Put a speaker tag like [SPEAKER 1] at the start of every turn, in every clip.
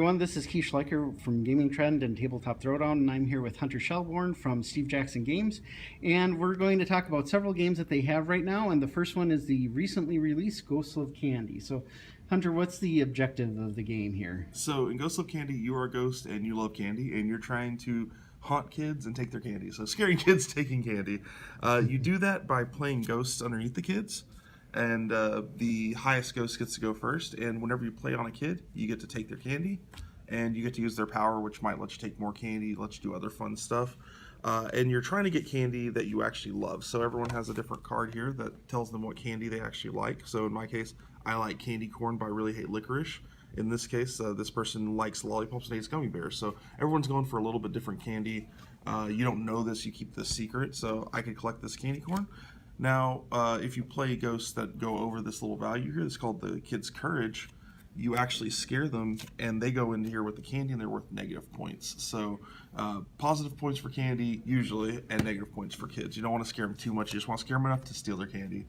[SPEAKER 1] everyone, this is Keith Schleicher from Gaming Trend and Tabletop Throwdown, and I'm here with Hunter Shelburne from Steve Jackson Games, and we're going to talk about several games that they have right now, and the first one is the recently released Ghosts of Candy. So, Hunter, what's the objective of the game here?
[SPEAKER 2] So, in Ghosts of Candy, you are a ghost and you love candy, and you're trying to haunt kids and take their candy. So, scaring kids taking candy. You do that by playing ghosts underneath the kids. And the highest ghost gets to go first, and whenever you play on a kid, you get to take their candy, and you get to use their power, which might let you take more candy, let you do other fun stuff. And you're trying to get candy that you actually love. So everyone has a different card here that tells them what candy they actually like. So in my case, I like candy corn, but I really hate licorice. In this case, this person likes lollipops and hates gummy bears. So everyone's going for a little bit different candy. You don't know this, you keep this secret, so I could collect this candy corn. Now, if you play ghosts that go over this little value here, it's called the Kid's Courage, you actually scare them, and they go into here with the candy, and they're worth negative points. So, positive points for candy, usually, and negative points for kids. You don't want to scare them too much, you just want to scare them enough to steal their candy.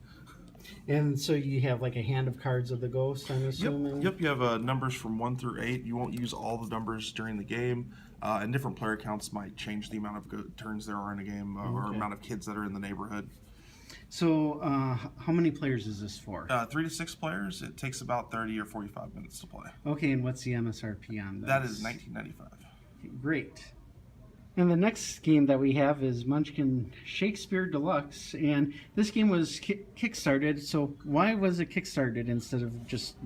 [SPEAKER 1] And so you have like a hand of cards of the ghost, I'm assuming?
[SPEAKER 2] Yep, you have numbers from 1 through 8. You won't use all the numbers during the game, and different player counts might change the amount of turns there are in a game, or amount of kids that are in the neighborhood.
[SPEAKER 1] So, how many players is this for?
[SPEAKER 2] 3 to 6 players. It takes about 30 or 45 minutes to play.
[SPEAKER 1] Okay, and what's the MSRP on this?
[SPEAKER 2] That is $19.95.
[SPEAKER 1] Okay, great. And the next game that we have is Munchkin Shakespeare Deluxe, and this game was kickstarted. So why was it kickstarted instead of just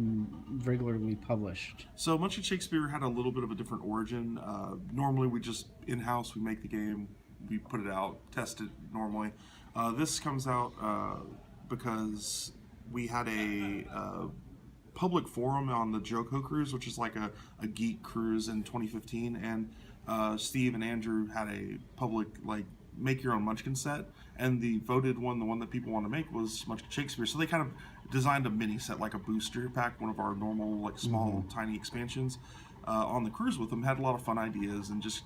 [SPEAKER 1] regularly published?
[SPEAKER 2] So Munchkin Shakespeare had a little bit of a different origin. Normally we just in-house, we make the game, we put it out, test it normally. This comes out because we had a public forum on the Joko cruise, which is like a geek cruise in 2015, and Steve and Andrew had a public make your own Munchkin set, and the voted one, the one that people want to make, was Munchkin Shakespeare. So they kind of designed a mini set, like a booster pack, one of our normal small tiny expansions. On the cruise with them, had a lot of fun ideas, and just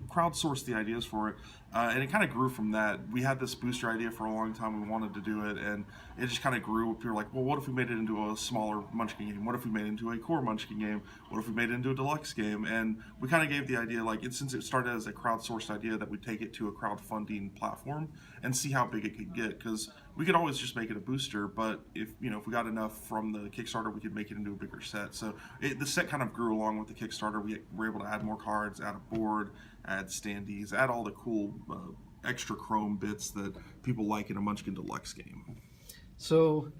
[SPEAKER 2] crowdsourced the ideas for it, and it kind of grew from that. We had this booster idea for a long time. We wanted to do it, and it just kind of grew. People were like, well, what if we made it into a smaller Munchkin game? What if we made it into a core Munchkin game? What if we made it into a deluxe game? And we kind of gave the idea, since it started as a crowdsourced idea, that we'd take it to a crowdfunding platform and see how big it could get, because we could always just make it a booster, but if we got enough from the Kickstarter, we could make it into a bigger set. So the set kind of grew along with the Kickstarter. We were able to add more cards, add a board, add standees, add all the cool extra chrome bits that people like in a Munchkin Deluxe game.
[SPEAKER 1] So,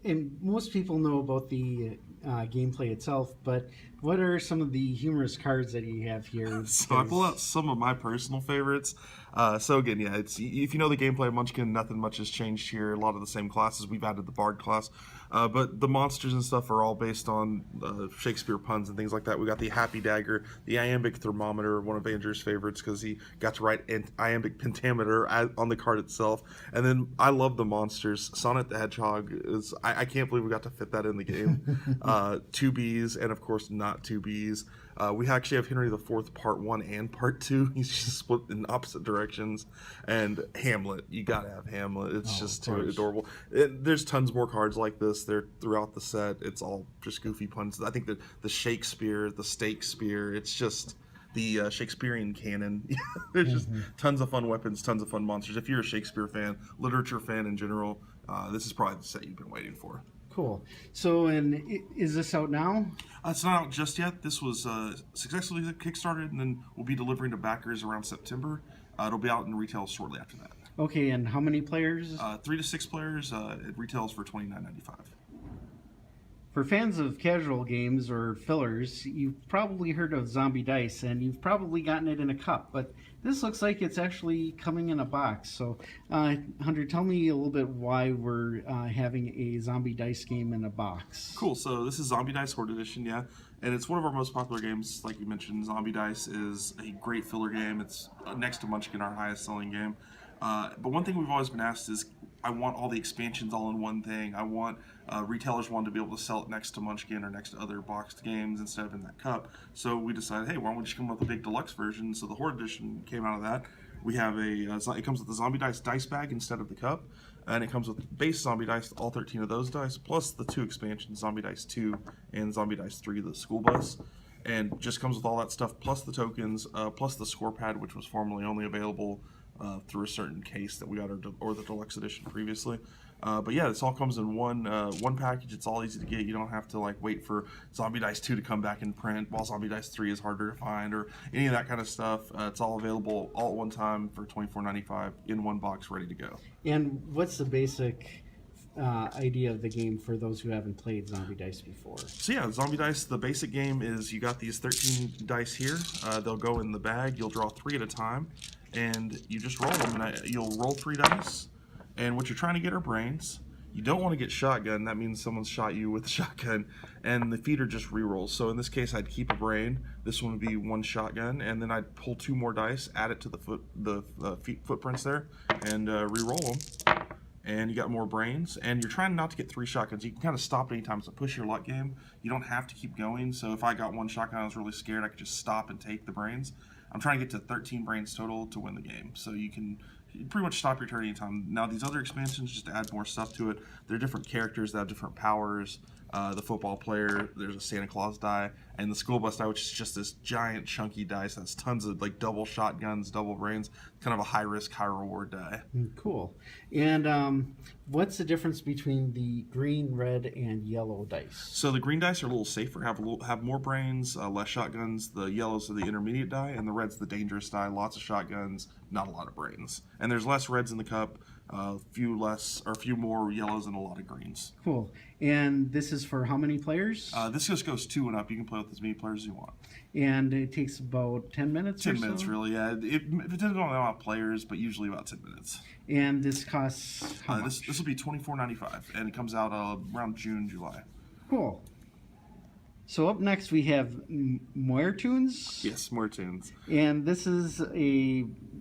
[SPEAKER 1] and most people know about the gameplay itself, but what are some of the humorous cards that you have here?
[SPEAKER 2] So I pull out some of my personal favorites. So again, it's if you know the gameplay of Munchkin, nothing much has changed here. A lot of the same classes. We've added the Bard class, but the monsters and stuff are all based on Shakespeare puns and things like that. We got the Happy Dagger, the Iambic Thermometer, one of Andrew's favorites because he got to write Iambic Pentameter on the card itself. And then I love the monsters. Sonnet the Hedgehog is I can't believe we got to fit that in the game. 2 Bs and of course not 2 Bs. We actually have Henry IV Part 1 and Part 2. He's just split in opposite directions. And Hamlet. You gotta have Hamlet. It's just too adorable. There's tons more cards like this. They're throughout the set. It's all just goofy puns. I think the Shakespeare, the Steakspeare, it's just the Shakespearean canon. There's just tons of fun weapons, tons of fun monsters. If you're a Shakespeare fan, literature fan in general, this is probably the set you've been waiting for.
[SPEAKER 1] Cool. So, and is this out now?
[SPEAKER 2] It's not out just yet. This was successfully kickstarted, and then we'll be delivering to backers around September. It'll be out in retail shortly after that.
[SPEAKER 1] Okay, and how many players?
[SPEAKER 2] 3 to 6 players. It retails for $29.95.
[SPEAKER 1] For fans of casual games or fillers, you've probably heard of Zombie Dice, and you've probably gotten it in a cup, but this looks like it's actually coming in a box. So, Hunter, tell me a little bit why we're having a Zombie Dice game in a box.
[SPEAKER 2] Cool, so this is Zombie Dice Horde Edition, yeah, and it's one of our most popular games. Like you mentioned, Zombie Dice is a great filler game. It's next to Munchkin, our highest selling game. But one thing we've always been asked is, I want all the expansions all in one thing. I want retailers want to be able to sell it next to Munchkin or next to other boxed games instead of in that cup. So we decided, hey, why don't we just come up with a big deluxe version? So the Horde Edition came out of that. We have it comes with the Zombie Dice dice bag instead of the cup, and it comes with base Zombie Dice, all 13 of those dice, plus the 2 expansions, Zombie Dice 2 and Zombie Dice 3, the school bus. and just comes with all that stuff, plus the tokens, plus the score pad, which was formerly only available through a certain case that we got, or the Deluxe Edition previously. But yeah, this all comes in one package. It's all easy to get. You don't have to like wait for Zombie Dice 2 to come back in print, while Zombie Dice 3 is harder to find, or any of that kind of stuff. It's all available all at one time for $24.95 in one box, ready to go.
[SPEAKER 1] And what's the basic idea of the game for those who haven't played Zombie Dice before?
[SPEAKER 2] So yeah, Zombie Dice, the basic game is you got these 13 dice here. They'll go in the bag. You'll draw 3 at a time, and you just roll them. And you'll roll 3 dice, and what you're trying to get are brains. You don't want to get shotgun. That means someone's shot you with a shotgun, and the feeder just re-rolls. So in this case, I'd keep a brain. This one would be 1 shotgun, and then I'd pull 2 more dice, add it to the footprints there, and re-roll them. And you got more brains, and you're trying not to get 3 shotguns. You can kind of stop anytime. It's a push your luck game. You don't have to keep going. So if I got 1 shotgun, I was really scared, I could just stop and take the brains. I'm trying to get to 13 brains total to win the game. So you can pretty much stop your turn anytime. Now these other expansions just add more stuff to it. They're different characters that have different powers. The football player, there's a Santa Claus die, and the school bus die, which is just this giant chunky dice that's tons of like double shotguns, double brains, kind of a high risk, high reward die.
[SPEAKER 1] Cool. And what's the difference between the green, red, and yellow dice?
[SPEAKER 2] So the green dice are a little safer, have more brains, less shotguns. The yellows are the intermediate die, and the red's the dangerous die. Lots of shotguns, not a lot of brains. And there's less reds in the cup. A few more yellows and a lot of greens.
[SPEAKER 1] Cool. And this is for how many players?
[SPEAKER 2] This just goes 2 and up. You can play with as many players as you want.
[SPEAKER 1] And it takes about 10 minutes
[SPEAKER 2] 10
[SPEAKER 1] or
[SPEAKER 2] minutes,
[SPEAKER 1] so?
[SPEAKER 2] really, yeah. It depends on the amount of players, but usually about 10 minutes.
[SPEAKER 1] And this costs how much?
[SPEAKER 2] This will be $24.95, and it comes out around June, July.
[SPEAKER 1] Cool. So up next we have MeurToons.
[SPEAKER 2] Yes, MeurToons.
[SPEAKER 1] And this is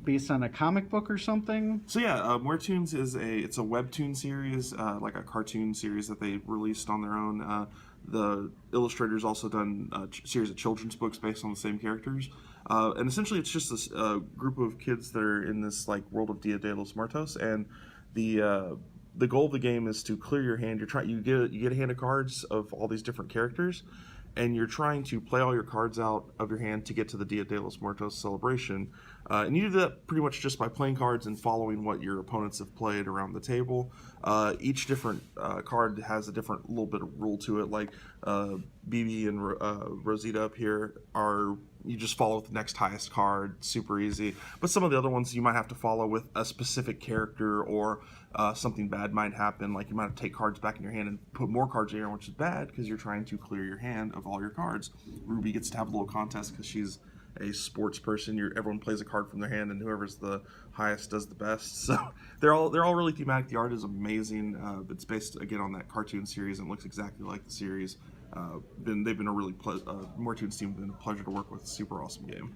[SPEAKER 1] based on a comic book or something?
[SPEAKER 2] So yeah, MeurToons is a webtoon series, like a cartoon series that they released on their own. The illustrator's also done a series of children's books based on the same characters. And essentially it's just this group of kids that are in this like world of Dia de los Muertos, and the goal of the game is to clear your hand. You get a hand of cards of all these different characters, and you're trying to play all your cards out of your hand to get to the Dia de los Muertos celebration. And you do that pretty much just by playing cards and following what your opponents have played around the table. Each different card has a different little bit of rule to it, like BB and Rosita up here you just follow with the next highest card, super easy. But some of the other ones you might have to follow with a specific character, or something bad might happen, like you might have to take cards back in your hand and put more cards in your hand, which is bad because you're trying to clear your hand of all your cards. Ruby gets to have a little contest because she's a sports person. Everyone plays a card from their hand, and whoever's the highest does the best. So they're all really thematic. The art is amazing. It's based again on that cartoon series and looks exactly like the series. They've been a really MeurToons team have been a pleasure to work with. Super awesome game.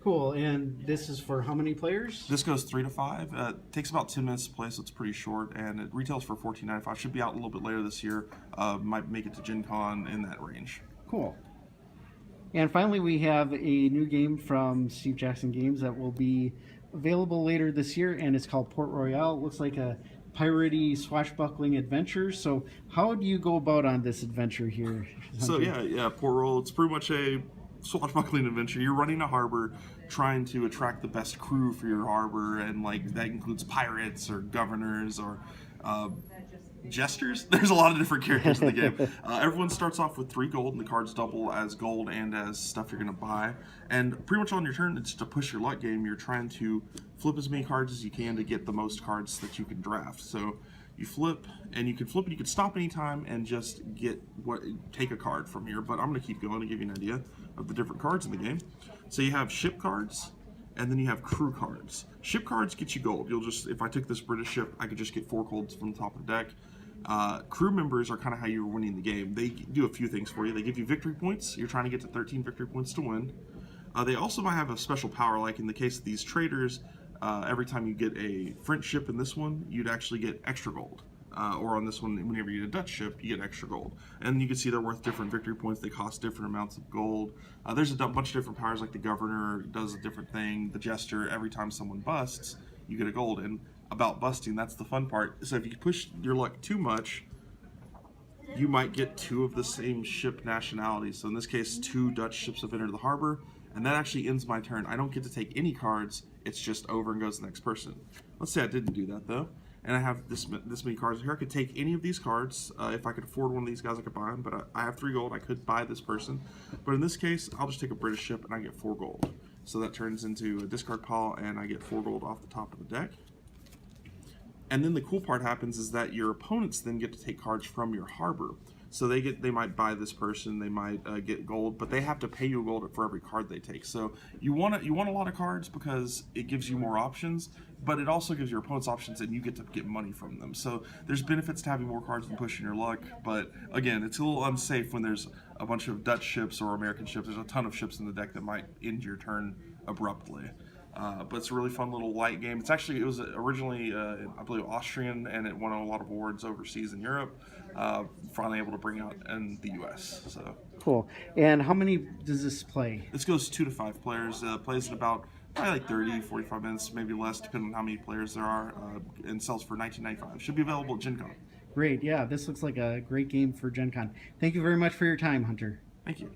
[SPEAKER 1] Cool. And this is for how many players?
[SPEAKER 2] This goes 3 to 5. Takes about 10 minutes to play, so it's pretty short, and it retails for $14.95. Should be out a little bit later this year. Might make it to Gen Con in that range.
[SPEAKER 1] Cool. And finally, we have a new game from Steve Jackson Games that will be available later this year, and it's called Port Royale. It looks like a piratey swashbuckling adventure. So how do you go about on this adventure here, Hunter?
[SPEAKER 2] So yeah, Port Royale, it's pretty much a swashbuckling adventure. You're running a harbor, trying to attract the best crew for your harbor, and like that includes pirates or governors or jesters. There's a lot of different characters in the game. Everyone starts off with 3 gold, and the cards double as gold and as stuff you're going to buy. And pretty much on your turn, it's a push your luck game. You're trying to flip as many cards as you can to get the most cards that you can draft. So you flip, and you can flip it. You can stop anytime and just take a card from here. But I'm going to keep going to give you an idea of the different cards in the game. So you have ship cards, and then you have crew cards. Ship cards get you gold. If I took this British ship, I could just get 4 golds from the top of the deck. Crew members are kind of how you're winning the game. They do a few things for you. They give you victory points. You're trying to get to 13 victory points to win. They also might have a special power, like in the case of these traders, every time you get a French ship in this one, you'd actually get extra gold. Or on this one, whenever you get a Dutch ship, you get extra gold. And you can see they're worth different victory points. They cost different amounts of gold. There's a bunch of different powers, like the governor does a different thing. The jester, every time someone busts, you get a gold. And about busting, that's the fun part. So if you push your luck too much, you might get 2 of the same ship nationalities. So in this case, 2 Dutch ships have entered the harbor, and that actually ends my turn. I don't get to take any cards. It's just over and goes to the next person. Let's say I didn't do that though, and I have this many cards here. I could take any of these cards. If I could afford one of these guys, I could buy them, but I have 3 gold. I could buy this person. But in this case, I'll just take a British ship and I get 4 gold. So that turns into a discard pile, and I get 4 gold off the top of the deck. And then the cool part happens is that your opponents then get to take cards from your harbor. So they might buy this person, they might get gold, but they have to pay you gold for every card they take. So you want a lot of cards because it gives you more options, but it also gives your opponents options and you get to get money from them. So there's benefits to having more cards and pushing your luck, but again, it's a little unsafe when there's a bunch of Dutch ships or American ships. There's a ton of ships in the deck that might end your turn abruptly. But it's a really fun little light game. It was originally, I believe, Austrian, and it won a lot of awards overseas in Europe. Finally able to bring out in the U.S. So
[SPEAKER 1] Cool. And how many does this play?
[SPEAKER 2] this goes 2 to 5 players. Plays in about probably like 30, 45 minutes, maybe less, depending on how many players there are. And sells for $19.95. Should be available at Gen Con.
[SPEAKER 1] Great. Yeah, this looks like a great game for Gen Con. Thank you very much for your time, Hunter.
[SPEAKER 2] Thank you.